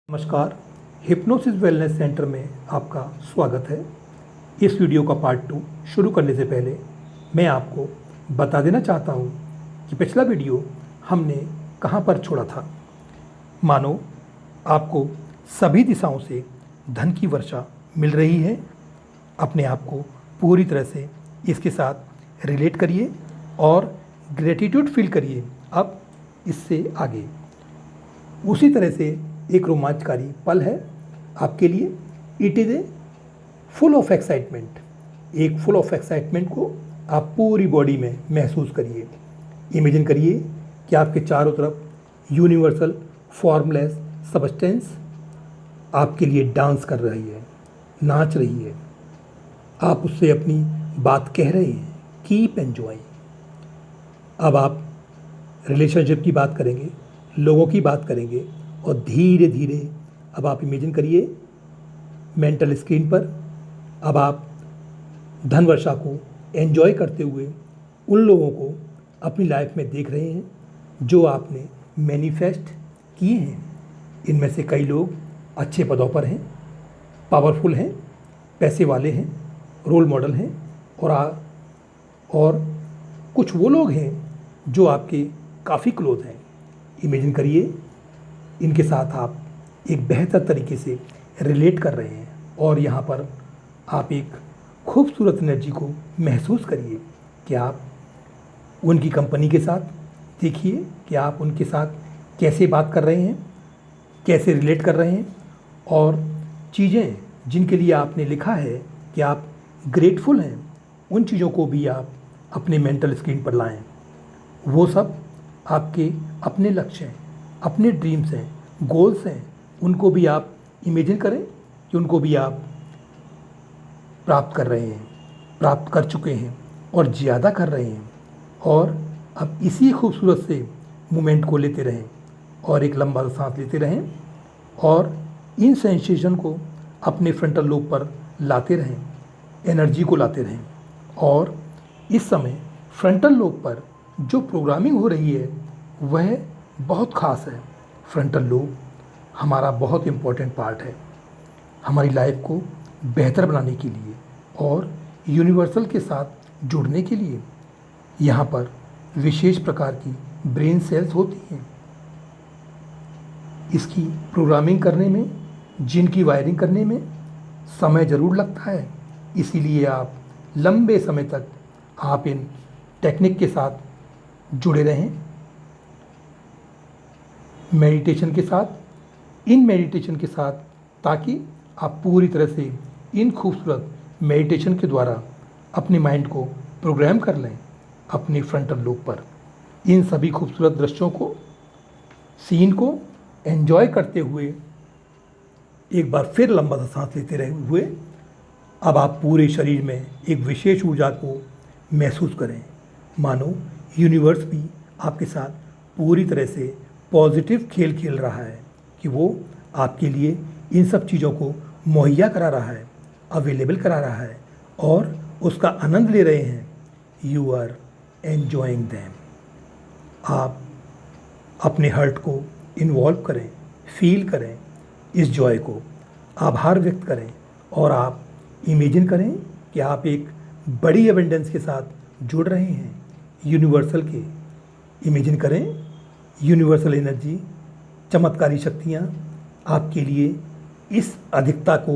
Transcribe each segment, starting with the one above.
नमस्कार। Hypnosis wellness centre में आपका स्वागत है। इस वीडियो का पार्ट 2 शुरू करने से पहले मैं आपको बता देना चाहता हूँ कि पिछला वीडियो हमने कहाँ पर छोड़ा था। मानो आपको सभी दिशाओं से धन की वर्षा मिल रही है। अपने आप को पूरी तरह से इसके साथ रिलेट करिए और ग्रेटिट्यूड फील करिए। अब इससे आगे उसी तरह से एक रोमांचकारी पल है आपके लिए। It is a full of excitement. एक फुल ऑफ एक्साइटमेंट को आप पूरी बॉडी में महसूस करिए। इमेजिन करिए कि आपके चारों तरफ यूनिवर्सल फॉर्मलेस सब्सटेंस आपके लिए डांस कर रही है, नाच रही है। आप उससे अपनी बात कह रहे हैं, कीप एंजॉयिंग। अब आप रिलेशनशिप की बात करेंगे, लोगों की बात करेंगे और धीरे धीरे अब आप इमेजिन करिए मेंटल स्क्रीन पर अब आप धन वर्षा को एंजॉय करते हुए उन लोगों को अपनी लाइफ में देख रहे हैं जो आपने मैनिफेस्ट किए हैं। इनमें से कई लोग अच्छे पदों पर हैं, पावरफुल हैं, पैसे वाले हैं, रोल मॉडल हैं और कुछ वो लोग हैं जो आपके काफ़ी क्लोज हैं। इमेजिन करिए इनके साथ आप एक बेहतर तरीके से रिलेट कर रहे हैं और यहाँ पर आप एक खूबसूरत एनर्जी को महसूस करिए कि आप उनकी कंपनी के साथ देखिए कि आप उनके साथ कैसे बात कर रहे हैं, कैसे रिलेट कर रहे हैं और चीज़ें जिनके लिए आपने लिखा है कि आप ग्रेटफुल हैं, उन चीज़ों को भी आप अपने मेंटल स्क्रीन पर लाएं। वो सब आपके अपने लक्ष्य हैं, अपने ड्रीम्स हैं, गोल्स हैं। उनको भी आप इमेजिन करें कि उनको भी आप प्राप्त कर रहे हैं, प्राप्त कर चुके हैं और ज़्यादा कर रहे हैं। और अब इसी खूबसूरत से मोमेंट को लेते रहें और एक लंबा सांस लेते रहें और इन सेंसेशन को अपने फ्रंटल लोब पर लाते रहें, एनर्जी को लाते रहें। और इस समय फ्रंटल लोब पर जो प्रोग्रामिंग हो रही है वह बहुत ख़ास है। फ्रंटल लोब हमारा बहुत इम्पोर्टेंट पार्ट है हमारी लाइफ को बेहतर बनाने के लिए और यूनिवर्सल के साथ जुड़ने के लिए। यहाँ पर विशेष प्रकार की ब्रेन सेल्स होती हैं। इसकी प्रोग्रामिंग करने में, जिन की वायरिंग करने में समय ज़रूर लगता है। इसीलिए आप लंबे समय तक आप इन टेक्निक के साथ जुड़े रहें, मेडिटेशन के साथ, इन मेडिटेशन के साथ, ताकि आप पूरी तरह से इन खूबसूरत मेडिटेशन के द्वारा अपने माइंड को प्रोग्राम कर लें अपने फ्रंटल लोब पर। इन सभी खूबसूरत दृश्यों को, सीन को एंजॉय करते हुए एक बार फिर लंबा सा सांस लेते रहे हुए अब आप पूरे शरीर में एक विशेष ऊर्जा को महसूस करें। मानो यूनिवर्स भी आपके साथ पूरी तरह से पॉजिटिव खेल खेल रहा है कि वो आपके लिए इन सब चीज़ों को मुहैया करा रहा है, अवेलेबल करा रहा है और उसका आनंद ले रहे हैं। You are enjoying them. आप अपने हर्ट को इन्वॉल्व करें, फील करें इस जॉय को, आभार व्यक्त करें और आप इमेजिन करें कि आप एक बड़ी एबंडेंस के साथ जुड़ रहे हैं यूनिवर्सल के। इमेजिन करें यूनिवर्सल एनर्जी, चमत्कारी शक्तियाँ आपके लिए इस अधिकता को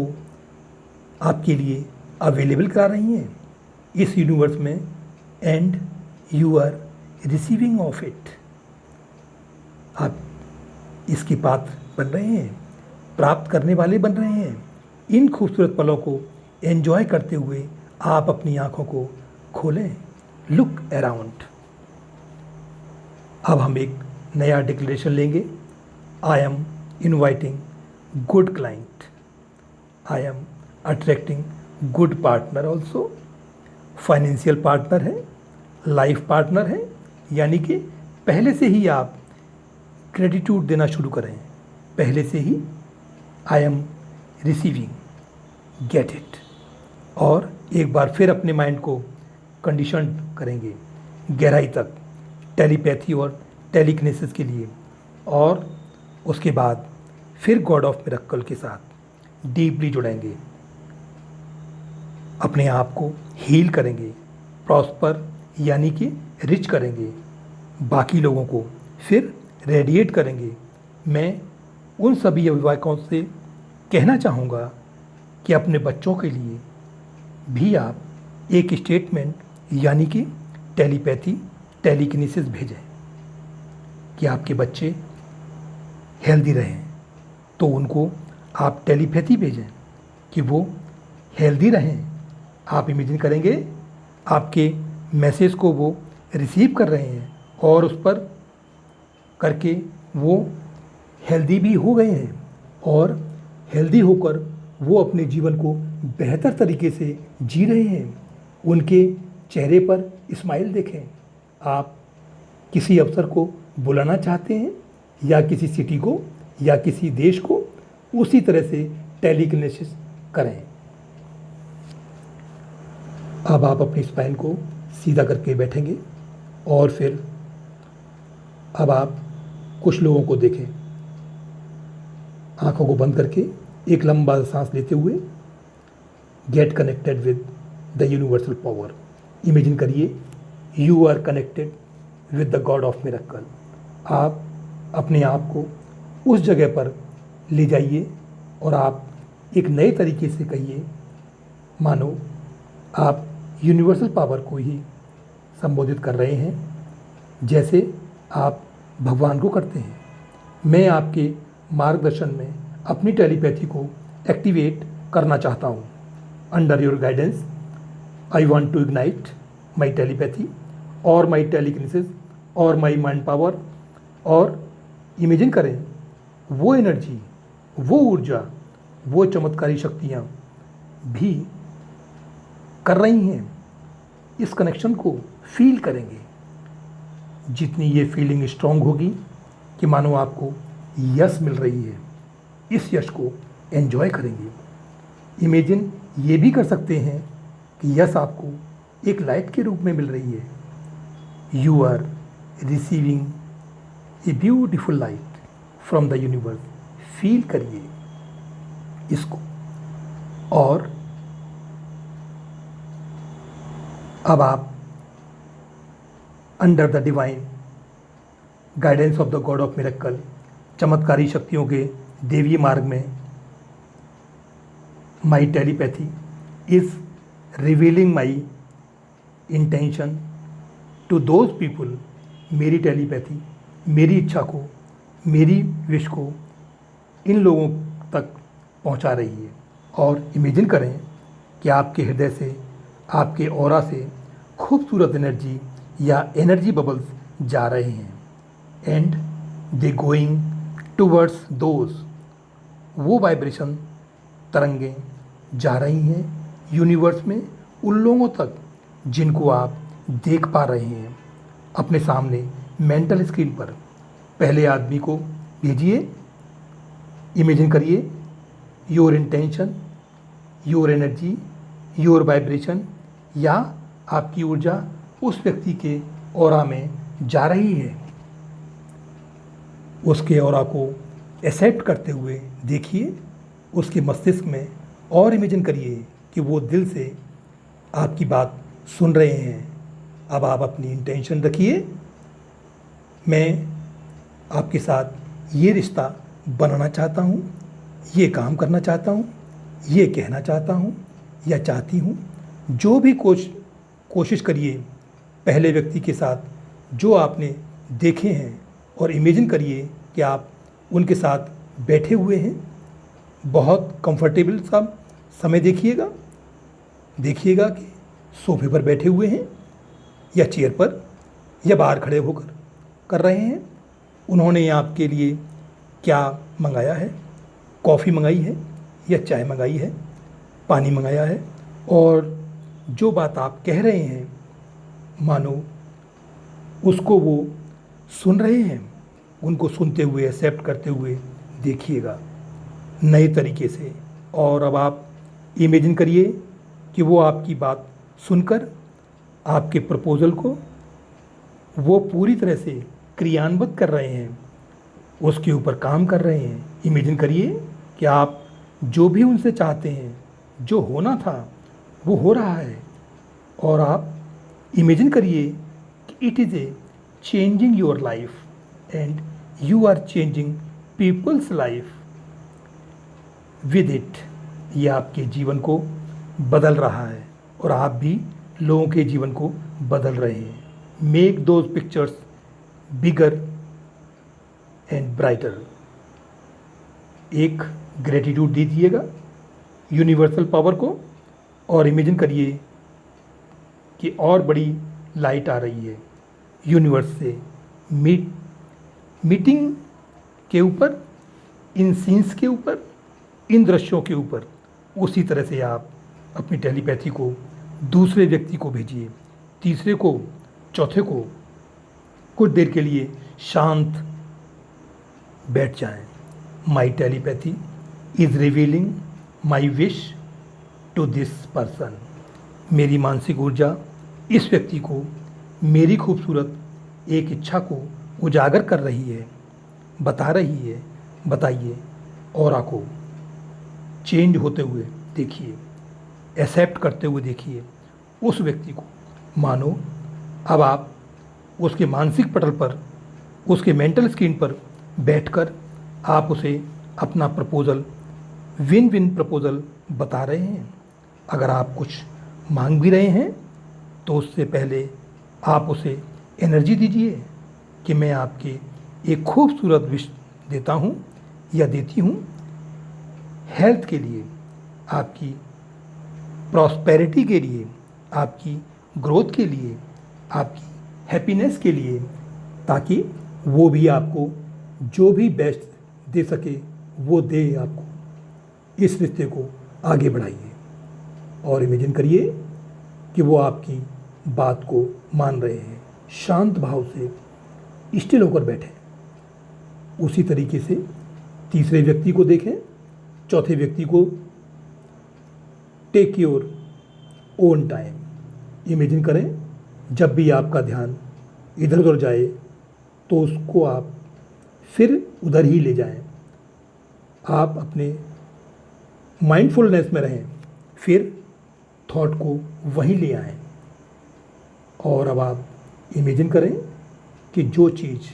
आपके लिए अवेलेबल करा रही हैं इस यूनिवर्स में and you are receiving of it. आप इसके पात्र बन रहे हैं, प्राप्त करने वाले बन रहे हैं। इन खूबसूरत पलों को एंजॉय करते हुए आप अपनी आँखों को खोलें, लुक अराउंड। अब हम एक नया डिक्लेरेशन लेंगे। I am inviting good client, I am attracting good partner also. Financial partner है, लाइफ पार्टनर है, यानी कि पहले से ही आप ग्रेटिट्यूड देना शुरू करें। पहले से ही I am receiving, get it. और एक बार फिर अपने माइंड को कंडीशन करेंगे गहराई तक, टेलीपैथी और टेलीकिनेसिस के लिए। और उसके बाद फिर गॉड ऑफ मिरेकल के साथ डीपली जुड़ेंगे, अपने आप को हील करेंगे, प्रॉस्पर यानी कि रिच करेंगे, बाकी लोगों को फिर रेडिएट करेंगे। मैं उन सभी अभिभावकों से कहना चाहूँगा कि अपने बच्चों के लिए भी आप एक स्टेटमेंट यानी कि टेलीपैथी, टेलीकिनेसिस भेजें कि आपके बच्चे हेल्दी रहें। तो उनको आप टेलीपैथी भेजें कि वो हेल्दी रहें। आप इमेजिन करेंगे आपके मैसेज को वो रिसीव कर रहे हैं और उस पर करके वो हेल्दी भी हो गए हैं और हेल्दी होकर वो अपने जीवन को बेहतर तरीके से जी रहे हैं। उनके चेहरे पर स्माइल देखें। आप किसी अफसर को बुलाना चाहते हैं या किसी सिटी को या किसी देश को, उसी तरह से टेलीकिनेसिस करें। अब आप अपनी स्पाइन को सीधा करके बैठेंगे और फिर अब आप कुछ लोगों को देखें। आंखों को बंद करके एक लंबा सांस लेते हुए get connected with the universal power. Imagine करिए you are connected with the God of miracle. आप अपने आप को उस जगह पर ले जाइए और आप एक नए तरीके से कहिए, मानो आप यूनिवर्सल पावर को ही संबोधित कर रहे हैं जैसे आप भगवान को करते हैं। मैं आपके मार्गदर्शन में अपनी टेलीपैथी को एक्टिवेट करना चाहता हूँ। Under your guidance I want to ignite my telepathy और माई टेलीकिनेसिस और माई माइंड पावर। और इमेजिन करें वो एनर्जी, वो ऊर्जा, वो चमत्कारी शक्तियाँ भी कर रही हैं। इस कनेक्शन को फील करेंगे। जितनी ये फीलिंग स्ट्रांग होगी कि मानो आपको यश मिल रही है, इस यश को एंजॉय करेंगे। इमेजिन ये भी कर सकते हैं कि यश आपको एक लाइट के रूप में मिल रही है। You are receiving a beautiful light from the universe. Feel करिए इसको। और अब आप under the divine guidance of the God of miracle, चमत्कारी शक्तियों के देवीय मार्ग में, my telepathy is revealing my intention to those people. मेरी टेलीपैथी मेरी इच्छा को, मेरी विश को इन लोगों तक पहुंचा रही है। और इमेजिन करें कि आपके हृदय से, आपके ऑरा से खूबसूरत एनर्जी या एनर्जी बबल्स जा रहे हैं and they going towards those. वो वाइब्रेशन तरंगें जा रही हैं यूनिवर्स में उन लोगों तक जिनको आप देख पा रहे हैं अपने सामने मेंटल स्क्रीन पर। पहले आदमी को भेजिए। इमेजिन करिए your intention, your energy, your vibration या आपकी ऊर्जा उस व्यक्ति के ऑरा में जा रही है। उसके ऑरा को एक्सेप्ट करते हुए देखिए उसके मस्तिष्क में, और इमेजिन करिए कि वो दिल से आपकी बात सुन रहे हैं। अब आप अपनी इंटेंशन रखिए, मैं आपके साथ ये रिश्ता बनाना चाहता हूँ, ये काम करना चाहता हूँ, ये कहना चाहता हूँ या चाहती हूँ। जो भी कोशिश करिए पहले व्यक्ति के साथ जो आपने देखे हैं, और इमेजिन करिए कि आप उनके साथ बैठे हुए हैं। बहुत कंफर्टेबल सा समय देखिएगा कि सोफे पर बैठे हुए हैं या चेयर पर या बाहर खड़े होकर कर रहे हैं। उन्होंने आपके लिए क्या मंगाया है? कॉफ़ी मंगाई है या चाय मंगाई है, पानी मंगाया है। और जो बात आप कह रहे हैं मानो उसको वो सुन रहे हैं। उनको सुनते हुए, एक्सेप्ट करते हुए देखिएगा नए तरीके से। और अब आप इमेजिन करिए कि वो आपकी बात सुनकर आपके प्रपोज़ल को वो पूरी तरह से क्रियान्वित कर रहे हैं। उसके ऊपर काम कर रहे हैं। इमेजिन करिए कि आप जो भी उनसे चाहते हैं, जो होना था वो हो रहा है। और आप इमेजिन करिए कि it is a changing your life and you are changing people's life with it. ये आपके जीवन को बदल रहा है और आप भी लोगों के जीवन को बदल रहे हैं। Make those pictures bigger and brighter. एक ग्रेटिट्यूड दीजिएगा यूनिवर्सल पावर को और इमेजिन करिए कि और बड़ी लाइट आ रही है यूनिवर्स से। मीटिंग के ऊपर, इन सीन्स के ऊपर, इन दृश्यों के ऊपर उसी तरह से आप अपनी टेलीपैथी को दूसरे व्यक्ति को भेजिए, तीसरे को, चौथे को। कुछ देर के लिए शांत बैठ जाएं। My telepathy is revealing my wish to this person. मेरी मानसिक ऊर्जा इस व्यक्ति को मेरी खूबसूरत एक इच्छा को उजागर कर रही है, बता रही है। बताइए, ऑरा को चेंज होते हुए देखिए, एक्सेप्ट करते हुए देखिए उस व्यक्ति को। मानो अब आप उसके मानसिक पटल पर, उसके मेंटल स्क्रीन पर बैठकर आप उसे अपना प्रपोज़ल, विन विन प्रपोज़ल बता रहे हैं। अगर आप कुछ मांग भी रहे हैं तो उससे पहले आप उसे एनर्जी दीजिए कि मैं आपके एक खूबसूरत विश देता हूँ या देती हूँ, हेल्थ के लिए, आपकी प्रॉस्पेरिटी के लिए, आपकी ग्रोथ के लिए, आपकी हैप्पीनेस के लिए, ताकि वो भी आपको जो भी बेस्ट दे सके वो दे आपको। इस रिश्ते को आगे बढ़ाइए और इमेजिन करिए कि वो आपकी बात को मान रहे हैं। शांत भाव से स्टिल होकर बैठें। उसी तरीके से तीसरे व्यक्ति को देखें, चौथे व्यक्ति को। Take your own time. Imagine करें जब भी आपका ध्यान इधर उधर जाए तो उसको आप फिर उधर ही ले जाएं। आप अपने माइंडफुलनेस में रहें, फिर थॉट को वहीं ले आएं। और अब आप इमेजिन करें कि जो चीज़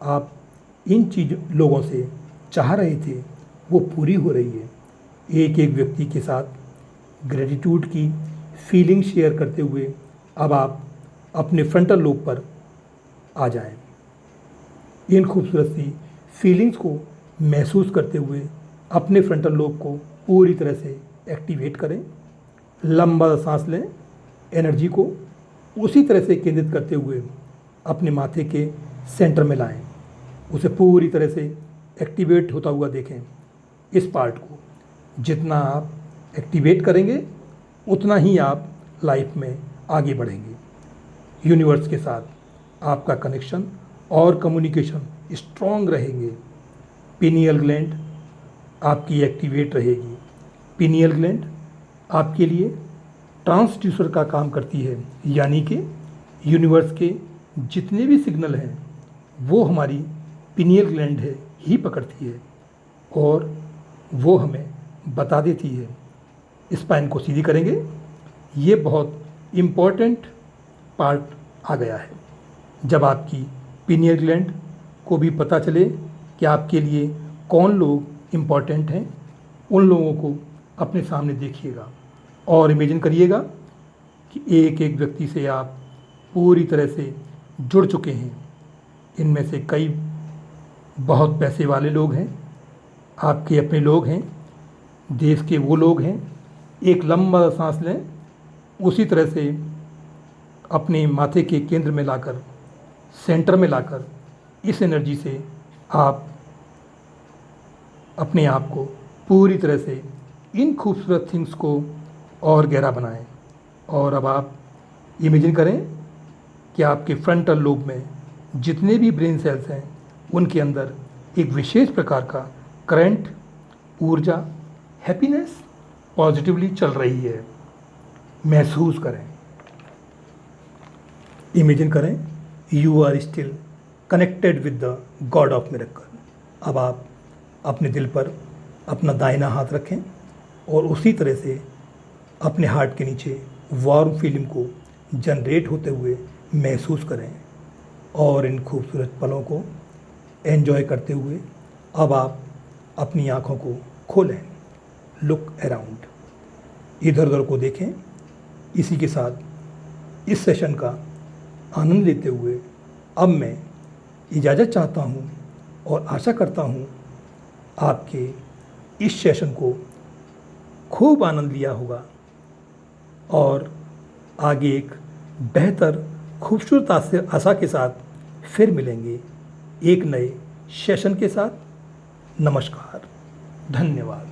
आप इन लोगों से चाह रहे थे वो पूरी हो रही है। एक एक व्यक्ति के साथ ग्रेटिट्यूड की फीलिंग शेयर करते हुए अब आप अपने फ्रंटल लोब पर आ जाएं। इन खूबसूरत सी फीलिंग्स को महसूस करते हुए अपने फ्रंटल लोब को पूरी तरह से एक्टिवेट करें। लंबा सांस लें, एनर्जी को उसी तरह से केंद्रित करते हुए अपने माथे के सेंटर में लाएं। उसे पूरी तरह से एक्टिवेट होता हुआ देखें। इस पार्ट को जितना आप एक्टिवेट करेंगे उतना ही आप लाइफ में आगे बढ़ेंगे। यूनिवर्स के साथ आपका कनेक्शन और कम्युनिकेशन स्ट्रॉन्ग रहेंगे। पिनियल ग्लैंड आपकी एक्टिवेट रहेगी। पिनियल ग्लैंड आपके लिए ट्रांसड्यूसर का काम करती है, यानी कि यूनिवर्स के जितने भी सिग्नल हैं वो हमारी पिनियल ग्लैंड है ही पकड़ती है और वो हमें बता देती है। स्पाइन को सीधी करेंगे। ये बहुत इम्पॉर्टेंट पार्ट आ गया है। जब आपकी पिनियल ग्लैंड को भी पता चले कि आपके लिए कौन लोग इम्पॉर्टेंट हैं, उन लोगों को अपने सामने देखिएगा और इमेजिन करिएगा कि एक एक व्यक्ति से आप पूरी तरह से जुड़ चुके हैं। इनमें से कई बहुत पैसे वाले लोग हैं, आपके अपने लोग हैं, देश के वो लोग हैं। एक लंबा सांस लें, उसी तरह से अपने माथे के केंद्र में लाकर, सेंटर में लाकर इस एनर्जी से आप अपने आप को पूरी तरह से इन खूबसूरत थिंग्स को और गहरा बनाएं। और अब आप इमेजिन करें कि आपके फ्रंटल लोब में जितने भी ब्रेन सेल्स हैं उनके अंदर एक विशेष प्रकार का करंट, ऊर्जा, हैप्पीनेस पॉजिटिवली चल रही है। महसूस करें। इमेजिन करें you are still connected with the God of miracle. अब आप अपने दिल पर अपना दाहिना हाथ रखें और उसी तरह से अपने हार्ट के नीचे वार्म फीलिंग को जनरेट होते हुए महसूस करें और इन खूबसूरत पलों को एंजॉय करते हुए अब आप अपनी आँखों को खोलें। लुक अराउंड, इधर उधर को देखें। इसी के साथ इस सेशन का आनंद लेते हुए अब मैं इजाज़त चाहता हूँ और आशा करता हूँ आपके इस सेशन को खूब आनंद लिया होगा और आगे एक बेहतर खूबसूरत आशा के साथ फिर मिलेंगे एक नए सेशन के साथ। नमस्कार, धन्यवाद।